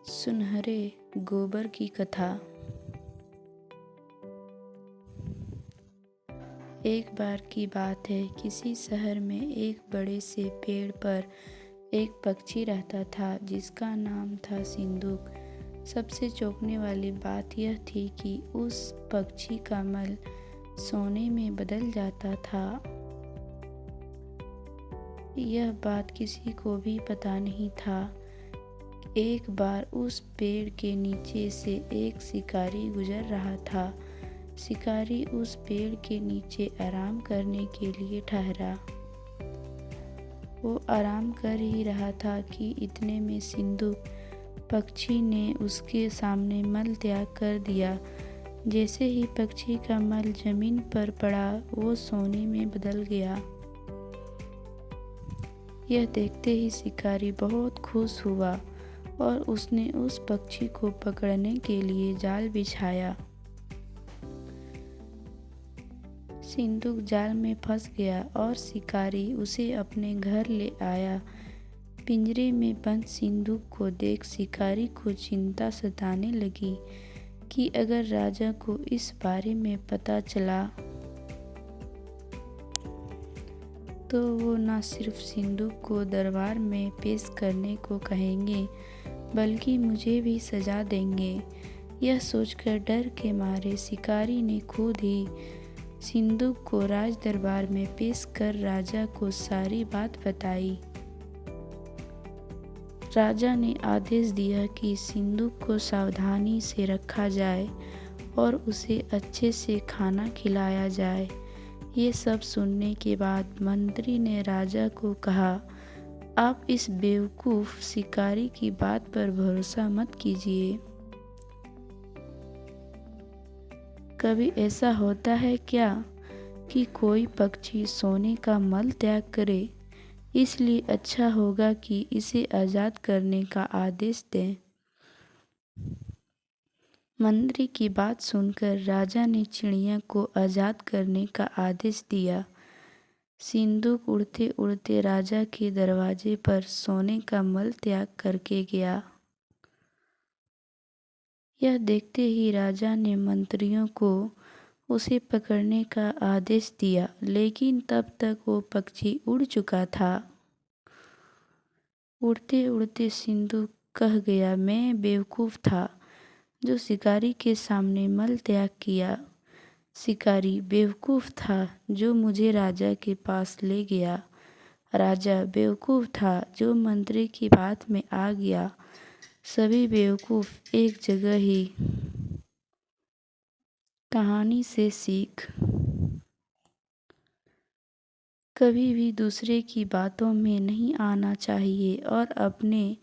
सुनहरे गोबर की कथा। एक बार की बात है, किसी शहर में एक बड़े से पेड़ पर एक पक्षी रहता था जिसका नाम था सिंदूक। सबसे चौंकने वाली बात यह थी कि उस पक्षी का मल सोने में बदल जाता था। यह बात किसी को भी पता नहीं था। एक बार उस पेड़ के नीचे से एक शिकारी गुजर रहा था। शिकारी उस पेड़ के नीचे आराम करने के लिए ठहरा। वो आराम कर ही रहा था कि इतने में सिंदूक पक्षी ने उसके सामने मल त्याग कर दिया। जैसे ही पक्षी का मल जमीन पर पड़ा, वो सोने में बदल गया। यह देखते ही शिकारी बहुत खुश हुआ और उसने उस पक्षी को पकड़ने के लिए जाल बिछाया। सिंदूक जाल में फंस गया और शिकारी उसे अपने घर ले आया। पिंजरे में बंद सिंदूक को देख शिकारी को चिंता सताने लगी कि अगर राजा को इस बारे में पता चला तो वो न सिर्फ सिंदूक को दरबार में पेश करने को कहेंगे, बल्कि मुझे भी सजा देंगे। यह सोचकर डर के मारे शिकारी ने खुद ही सिंदूक को राज दरबार में पेश कर राजा को सारी बात बताई। राजा ने आदेश दिया कि सिंदूक को सावधानी से रखा जाए और उसे अच्छे से खाना खिलाया जाए। ये सब सुनने के बाद मंत्री ने राजा को कहा, आप इस बेवकूफ़ शिकारी की बात पर भरोसा मत कीजिए। कभी ऐसा होता है क्या कि कोई पक्षी सोने का मल त्याग करे? इसलिए अच्छा होगा कि इसे आज़ाद करने का आदेश दें। मंत्री की बात सुनकर राजा ने चिड़िया को आज़ाद करने का आदेश दिया। सिंदूक उड़ते उड़ते राजा के दरवाजे पर सोने का मल त्याग करके गया। यह देखते ही राजा ने मंत्रियों को उसे पकड़ने का आदेश दिया, लेकिन तब तक वो पक्षी उड़ चुका था। उड़ते उड़ते सिंदूक कह गया, मैं बेवकूफ़ था जो शिकारी के सामने मल त्याग किया। शिकारी बेवकूफ़ था जो मुझे राजा के पास ले गया। राजा बेवकूफ़ था जो मंत्री की बात में आ गया। सभी बेवकूफ़ एक जगह ही। कहानी से सीख। कभी भी दूसरे की बातों में नहीं आना चाहिए और अपने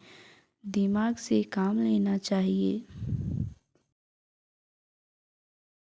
दिमाग से काम लेना चाहिए।